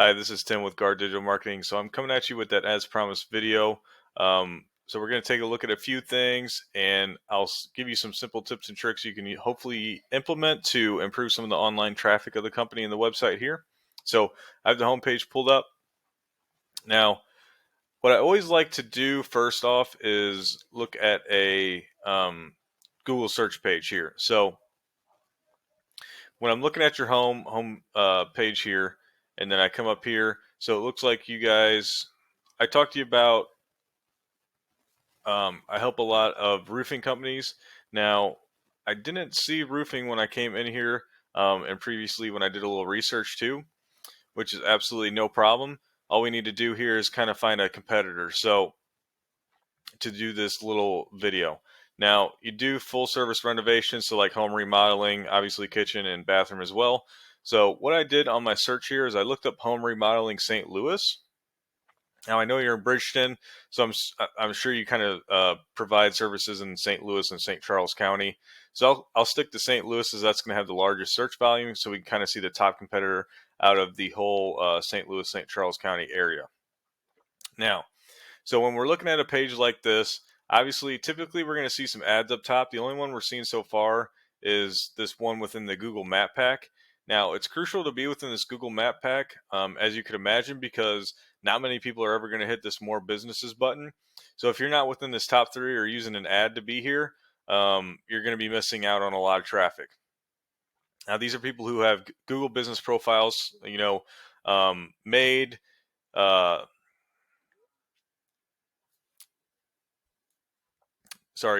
Hi, this is Tim with Guard Digital Marketing. So I'm coming at you with that as promised video. So we're going to take a look at a few things, and I'll give you some simple tips and tricks you can hopefully implement to improve some of the online traffic of the company and the website here. So I have the homepage pulled up. Now, what I always like to do first off is look at a Google search page here. So when I'm looking at your home page here, and then I come up here, so it looks like you guys. I talked to you about. I help a lot of roofing companies. Now, I didn't see roofing when I came in here, and previously when I did a little research too, which is absolutely no problem. All we need to do here is kind of find a competitor. So to do this little video. Now, you do full service renovations, so like home remodeling, obviously kitchen and bathroom as well. So what I did on my search here is I looked up home remodeling St. Louis. Now I know you're in Bridgeton, so I'm sure you kind of provide services in St. Louis and St. Charles County. So I'll stick to St. Louis as that's going to have the largest search volume, so we can kind of see the top competitor out of the whole St. Louis, St. Charles County area. Now, so when we're looking at a page like this, obviously, typically we're going to see some ads up top. The only one we're seeing so far is this one within the Google Map Pack. Now, it's crucial to be within this Google Map Pack, as you could imagine, because not many people are ever going to hit this More Businesses button. So if you're not within this top 3 or using an ad to be here, you're going to be missing out on a lot of traffic. Now, these are people who have Google business profiles, made,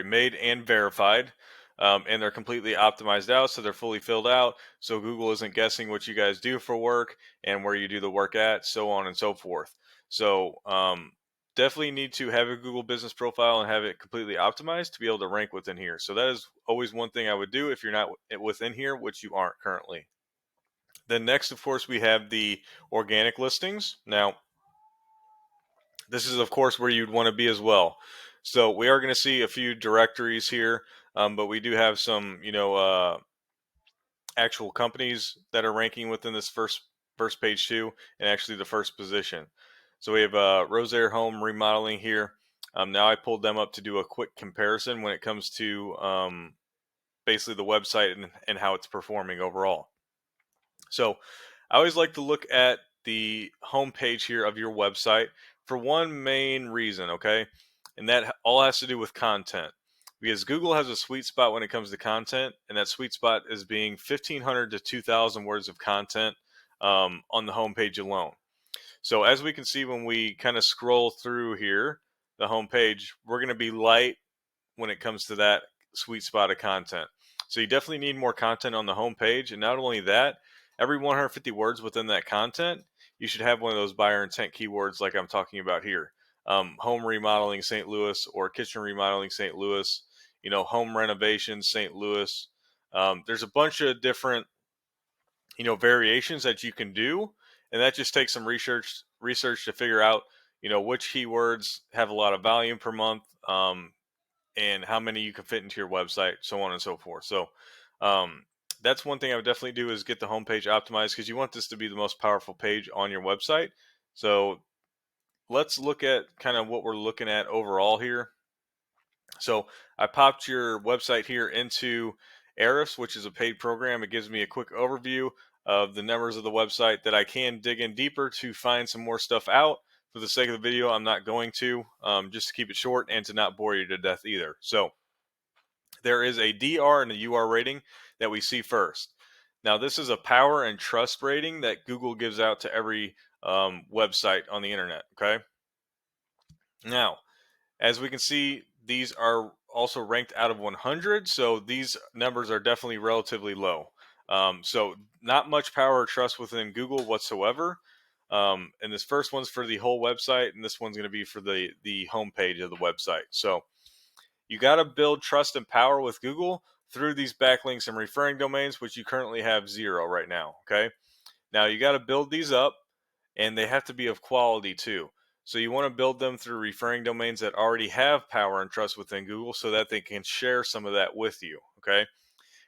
made and verified, and they're completely optimized out, so they're fully filled out. So Google isn't guessing what you guys do for work and where you do the work at, so on and so forth. So definitely need to have a Google business profile and have it completely optimized to be able to rank within here. So that is always one thing I would do if you're not within here, which you aren't currently. Then next, of course, we have the organic listings. Now, this is, of course, where you'd want to be as well. So we are going to see a few directories here, but we do have some, actual companies that are ranking within this first page too, and actually the first position. So we have Rosaire Home Remodeling here. Now I pulled them up to do a quick comparison when it comes to basically the website and how it's performing overall. So I always like to look at the home page here of your website for one main reason, okay? And that all has to do with content. Because Google has a sweet spot when it comes to content, and that sweet spot is being 1,500 to 2,000 words of content on the home page alone. So as we can see when we kind of scroll through here, the home page, we're going to be light when it comes to that sweet spot of content. So you definitely need more content on the home page, and not only that, every 150 words within that content, you should have one of those buyer intent keywords like I'm talking about here. Home remodeling St. Louis or kitchen remodeling St. Louis, home renovation St. Louis. There's a bunch of different, variations that you can do, and that just takes some research to figure out, which keywords have a lot of volume per month, and how many you can fit into your website, so on and so forth. So that's one thing I would definitely do is get the homepage optimized, because you want this to be the most powerful page on your website. So let's look at kind of what we're looking at overall here. So I popped your website here into Ahrefs, which is a paid program. It gives me a quick overview of the numbers of the website that I can dig in deeper to find some more stuff out. For the sake of the video, I'm not going to, just to keep it short and to not bore you to death either. So there is a DR and a UR rating that we see first. Now, this is a power and trust rating that Google gives out to every website on the internet, okay? Now, as we can see, these are also ranked out of 100, so these numbers are definitely relatively low. So not much power or trust within Google whatsoever. And this first one's for the whole website, and this one's going to be for the home page of the website. So you got to build trust and power with Google through these backlinks and referring domains, which you currently have 0 right now. Okay. Now you got to build these up, and they have to be of quality too. So you want to build them through referring domains that already have power and trust within Google, so that they can share some of that with you. Okay.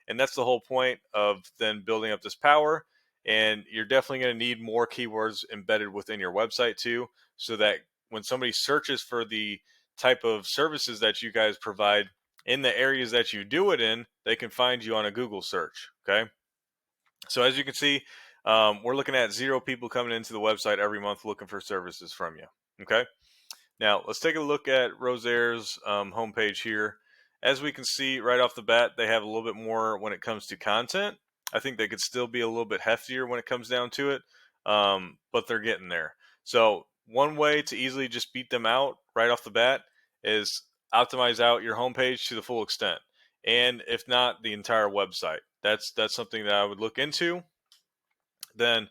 And that's the whole point of then building up this power, And you're definitely going to need more keywords embedded within your website too, so that when somebody searches for the type of services that you guys provide in the areas that you do it in, they can find you on a Google search. Okay. So as you can see, we're looking at 0 people coming into the website every month looking for services from you. Okay. Now let's take a look at Rosaire's homepage here. As we can see right off the bat, they have a little bit more when it comes to content. I think they could still be a little bit heftier when it comes down to it, but they're getting there. So one way to easily just beat them out right off the bat is optimize out your homepage to the full extent, and if not, the entire website. That's something that I would look into. Then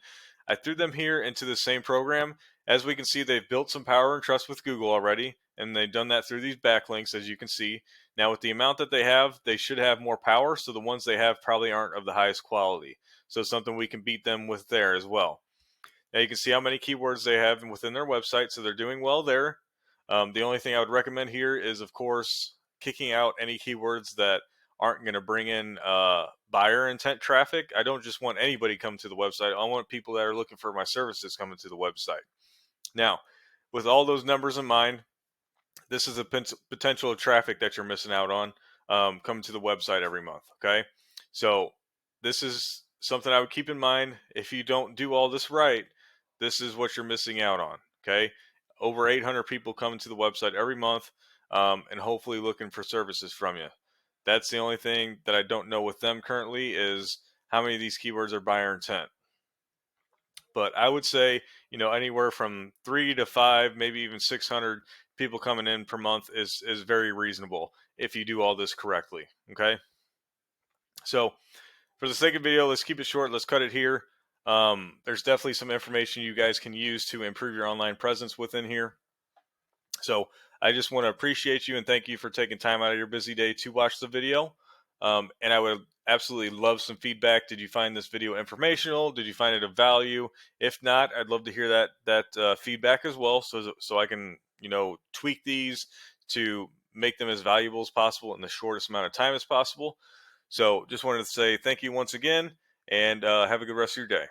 I threw them here into the same program. As we can see, they've built some power and trust with Google already, and they've done that through these backlinks, as you can see. Now, with the amount that they have, they should have more power, so the ones they have probably aren't of the highest quality. So something we can beat them with there as well. Now you can see how many keywords they have within their website, so they're doing well there. The only thing I would recommend here is, of course, kicking out any keywords that aren't going to bring in buyer intent traffic. I don't just want anybody come to the website. I want people that are looking for my services coming to the website. Now, with all those numbers in mind, this is a potential of traffic that you're missing out on coming to the website every month. Okay, so this is something I would keep in mind. If you don't do all this right, this is what you're missing out on. Okay, over 800 people coming to the website every month, and hopefully looking for services from you. That's the only thing that I don't know with them currently, is how many of these keywords are buyer intent. But I would say, anywhere from 3 to 5, maybe even 600 people coming in per month is very reasonable if you do all this correctly. Okay. So for the sake of video, let's keep it short. Let's cut it here. There's definitely some information you guys can use to improve your online presence within here. So I just want to appreciate you and thank you for taking time out of your busy day to watch the video. And I would absolutely love some feedback. Did you find this video informational? Did you find it of value? If not, I'd love to hear that feedback as well, so I can tweak these to make them as valuable as possible in the shortest amount of time as possible. So just wanted to say thank you once again, and have a good rest of your day.